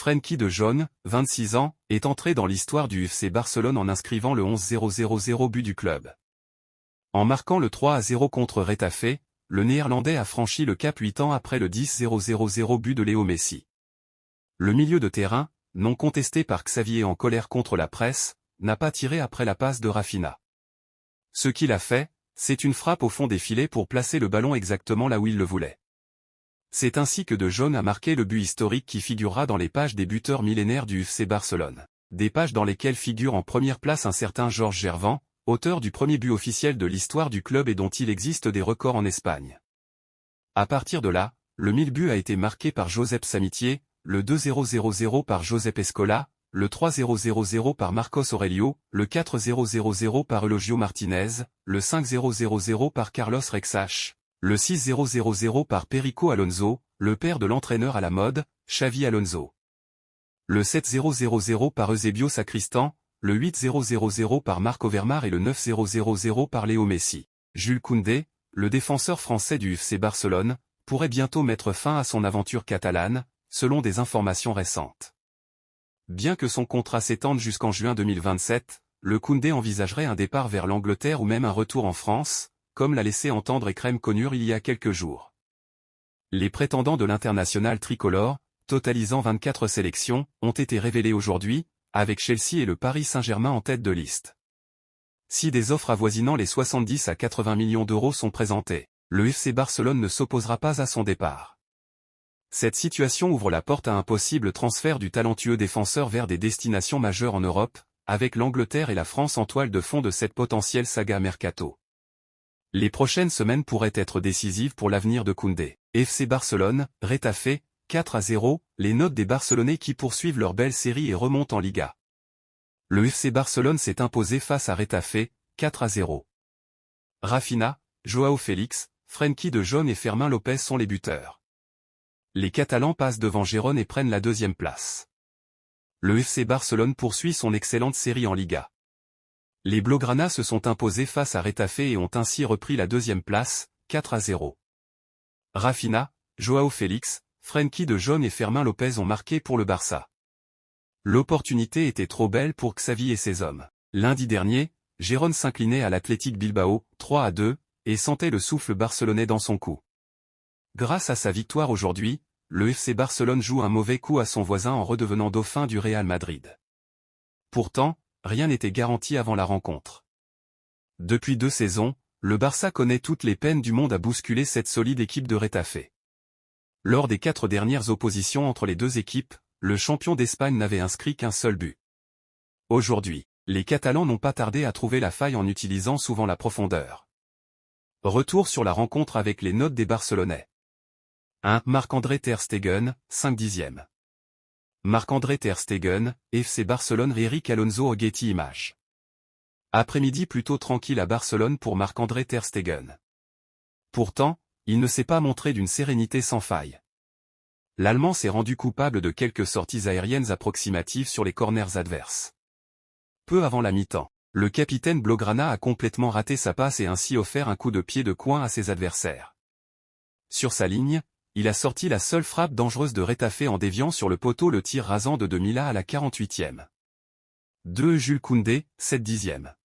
Frenkie de Jong, 26 ans, est entré dans l'histoire du FC Barcelone en inscrivant le 11-0-0-0 but du club. En marquant le 3-0 contre Retafe, le Néerlandais a franchi le cap 8 ans après le 10-0-0-0 but de Léo Messi. Le milieu de terrain, non contesté par Xavi en colère contre la presse, n'a pas tiré après la passe de Raphinha. Ce qu'il a fait, c'est une frappe au fond des filets pour placer le ballon exactement là où il le voulait. C'est ainsi que De Jong a marqué le but historique qui figurera dans les pages des buteurs millénaires du FC Barcelone. Des pages dans lesquelles figure en première place un certain Georges Gervant, auteur du premier but officiel de l'histoire du club et dont il existe des records en Espagne. À partir de là, le 1000 but a été marqué par Josep Samitier, le 2-0-0-0 par Josep Escola, le 3-0-0-0 par Marcos Aurelio, le 4-0-0-0 par Eulogio Martinez, le 5-0-0-0 par Carlos Rexach, le 6-0-0-0 par Perico Alonso, le père de l'entraîneur à la mode, Xavi Alonso. Le 7-0-0-0 par Eusebio Sacristan, le 8-0-0-0 par Marc Overmars et le 9-0-0-0 par Léo Messi. Jules Koundé, le défenseur français du FC Barcelone, pourrait bientôt mettre fin à son aventure catalane, selon des informations récentes. Bien que son contrat s'étende jusqu'en juin 2027, le Koundé envisagerait un départ vers l'Angleterre ou même un retour en France, comme l'a laissé entendre Ekrem Konur il y a quelques jours. Les prétendants de l'international tricolore, totalisant 24 sélections, ont été révélés aujourd'hui, avec Chelsea et le Paris Saint-Germain en tête de liste. Si des offres avoisinant les 70 à 80 millions d'euros sont présentées, le FC Barcelone ne s'opposera pas à son départ. Cette situation ouvre la porte à un possible transfert du talentueux défenseur vers des destinations majeures en Europe, avec l'Angleterre et la France en toile de fond de cette potentielle saga mercato. Les prochaines semaines pourraient être décisives pour l'avenir de Koundé. FC Barcelone, Retafe, 4-0, les notes des Barcelonais qui poursuivent leur belle série et remontent en Liga. Le FC Barcelone s'est imposé face à Retafe, 4-0. Raphinha, Joao Félix, Frenkie de Jong et Fermín López sont les buteurs. Les Catalans passent devant Gérone et prennent la deuxième place. Le FC Barcelone poursuit son excellente série en Liga. Les Blaugrana se sont imposés face à Retafe et ont ainsi repris la deuxième place, 4-0. Raphinha, Joao Félix, Frenkie de Jong et Fermín López ont marqué pour le Barça. L'opportunité était trop belle pour Xavi et ses hommes. Lundi dernier, Gérone s'inclinait à l'Athletic Bilbao, 3-2, et sentait le souffle barcelonais dans son cou. Grâce à sa victoire aujourd'hui, le FC Barcelone joue un mauvais coup à son voisin en redevenant dauphin du Real Madrid. Pourtant, rien n'était garanti avant la rencontre. Depuis 2 saisons, le Barça connaît toutes les peines du monde à bousculer cette solide équipe de Retafe. Lors des 4 dernières oppositions entre les deux équipes, le champion d'Espagne n'avait inscrit qu'un seul but. Aujourd'hui, les Catalans n'ont pas tardé à trouver la faille en utilisant souvent la profondeur. Retour sur la rencontre avec les notes des Barcelonais. 1. Marc-André Ter Stegen, 5/10. Marc-André Ter Stegen, FC Barcelone. Eric Alonso au Getty Images. Après-midi plutôt tranquille à Barcelone pour Marc-André Ter Stegen. Pourtant, il ne s'est pas montré d'une sérénité sans faille. L'Allemand s'est rendu coupable de quelques sorties aériennes approximatives sur les corners adverses. Peu avant la mi-temps, le capitaine Blaugrana a complètement raté sa passe et ainsi offert un coup de pied de coin à ses adversaires. Sur sa ligne, il a sorti la seule frappe dangereuse de Retafe en déviant sur le poteau le tir rasant de Mila à la 48e. 2. Jules Koundé, 7/10.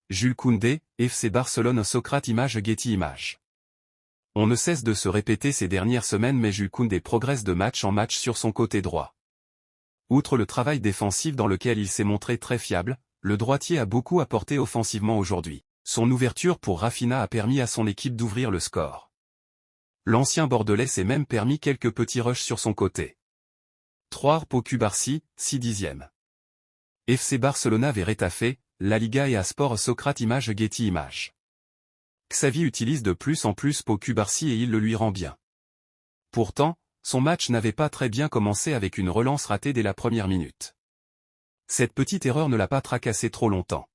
Jules Koundé, FC Barcelone. Socrate Image Getty Images. On ne cesse de se répéter ces dernières semaines mais Jules Koundé progresse de match en match sur son côté droit. Outre le travail défensif dans lequel il s'est montré très fiable, le droitier a beaucoup apporté offensivement aujourd'hui. Son ouverture pour Raphinha a permis à son équipe d'ouvrir le score. L'ancien Bordelais s'est même permis quelques petits rushs sur son côté. 3. Pau Cubarsí, 6/10. FC Barcelona vers Retafe, La Liga et Asport. Socrate Image Getty Images. Xavi utilise de plus en plus Pau Cubarsí et il le lui rend bien. Pourtant, son match n'avait pas très bien commencé avec une relance ratée dès la première minute. Cette petite erreur ne l'a pas tracassé trop longtemps.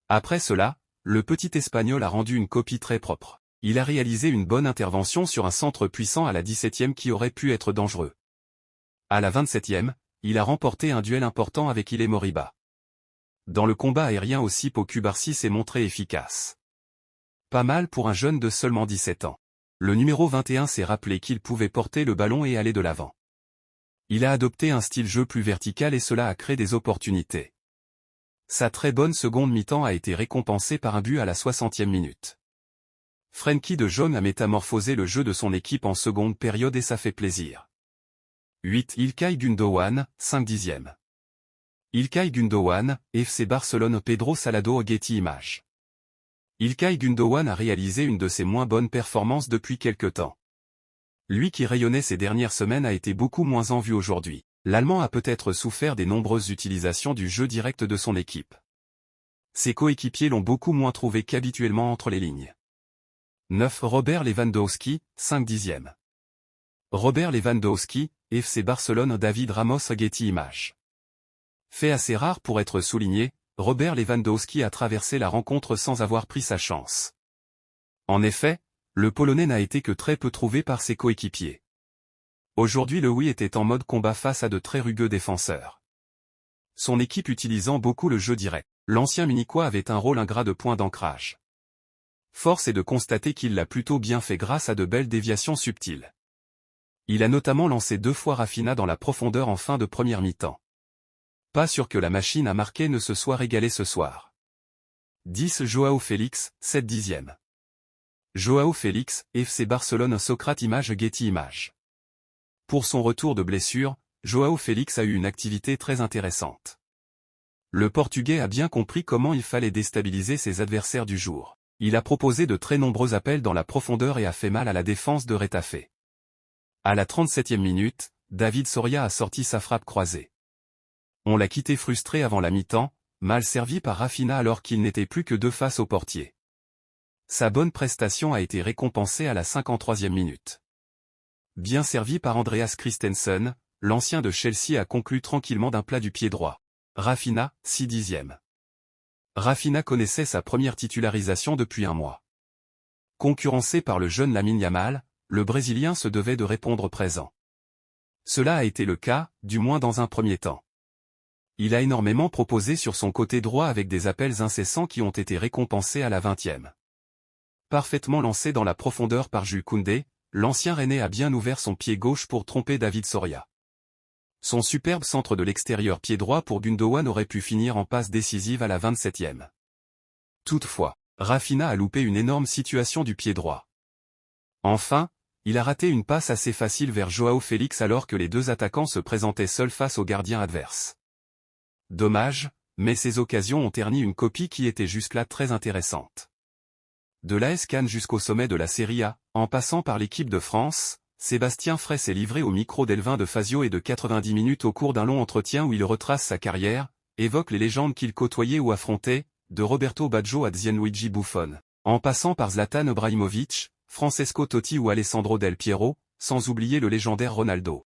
Après cela, le petit Espagnol a rendu une copie très propre. Il a réalisé une bonne intervention sur un centre puissant à la 17e qui aurait pu être dangereux. À la 27e, il a remporté un duel important avec Ile Moriba. Dans le combat aérien aussi Pau Cubarsí s'est montré efficace. Pas mal pour un jeune de seulement 17 ans. Le numéro 21 s'est rappelé qu'il pouvait porter le ballon et aller de l'avant. Il a adopté un style jeu plus vertical et cela a créé des opportunités. Sa très bonne seconde mi-temps a été récompensée par un but à la 60e minute. Frenkie de Jong a métamorphosé le jeu de son équipe en seconde période et ça fait plaisir. 8. İlkay Gündoğan, 5/10. İlkay Gündoğan, FC Barcelone. Pedro Salado. Getty Images. İlkay Gündoğan a réalisé une de ses moins bonnes performances depuis quelque temps. Lui qui rayonnait ces dernières semaines a été beaucoup moins en vue aujourd'hui. L'Allemand a peut-être souffert des nombreuses utilisations du jeu direct de son équipe. Ses coéquipiers l'ont beaucoup moins trouvé qu'habituellement entre les lignes. 9. Robert Lewandowski, 5/10. Robert Lewandowski, FC Barcelone. David Ramos. Getty Images. Fait assez rare pour être souligné, Robert Lewandowski a traversé la rencontre sans avoir pris sa chance. En effet, le Polonais n'a été que très peu trouvé par ses coéquipiers. Aujourd'hui le Oui était en mode combat face à de très rugueux défenseurs. Son équipe utilisant beaucoup le jeu direct, l'ancien Munichois avait un rôle ingrat de point d'ancrage. Force est de constater qu'il l'a plutôt bien fait grâce à de belles déviations subtiles. Il a notamment lancé 2 fois Rafinha dans la profondeur en fin de première mi-temps. Pas sûr que la machine à marquer ne se soit régalée ce soir. 10. Joao Félix, 7/10. Joao Félix, FC Barcelone. Socrate Images. Getty Images. Pour son retour de blessure, Joao Félix a eu une activité très intéressante. Le Portugais a bien compris comment il fallait déstabiliser ses adversaires du jour. Il a proposé de très nombreux appels dans la profondeur et a fait mal à la défense de Retafe. À la 37e minute, David Soria a sorti sa frappe croisée. On l'a quitté frustré avant la mi-temps, mal servi par Rafinha alors qu'il n'était plus que 2 face au portier. Sa bonne prestation a été récompensée à la 53e minute. Bien servi par Andreas Christensen, l'ancien de Chelsea a conclu tranquillement d'un plat du pied droit. Rafinha, 6/10. Rafinha connaissait sa première titularisation depuis un mois. Concurrencé par le jeune Lamine Yamal, le Brésilien se devait de répondre présent. Cela a été le cas, du moins dans un premier temps. Il a énormément proposé sur son côté droit avec des appels incessants qui ont été récompensés à la 20e. Parfaitement lancé dans la profondeur par Jules Koundé, l'ancien Rennais a bien ouvert son pied gauche pour tromper David Soria. Son superbe centre de l'extérieur pied droit pour Gündoğan aurait pu finir en passe décisive à la 27e. Toutefois, Rafinha a loupé une énorme situation du pied droit. Enfin, il a raté une passe assez facile vers Joao Félix alors que les deux attaquants se présentaient seuls face au gardien adverse. Dommage, mais ces occasions ont terni une copie qui était jusque-là très intéressante. De l'AS Cannes jusqu'au sommet de la Serie A, en passant par l'équipe de France, Sébastien Frey s'est livré au micro d'Elvin de Fazio et de 90 minutes au cours d'un long entretien où il retrace sa carrière, évoque les légendes qu'il côtoyait ou affrontait, de Roberto Baggio à Gianluigi Buffon, en passant par Zlatan Ibrahimovic, Francesco Totti ou Alessandro Del Piero, sans oublier le légendaire Ronaldo.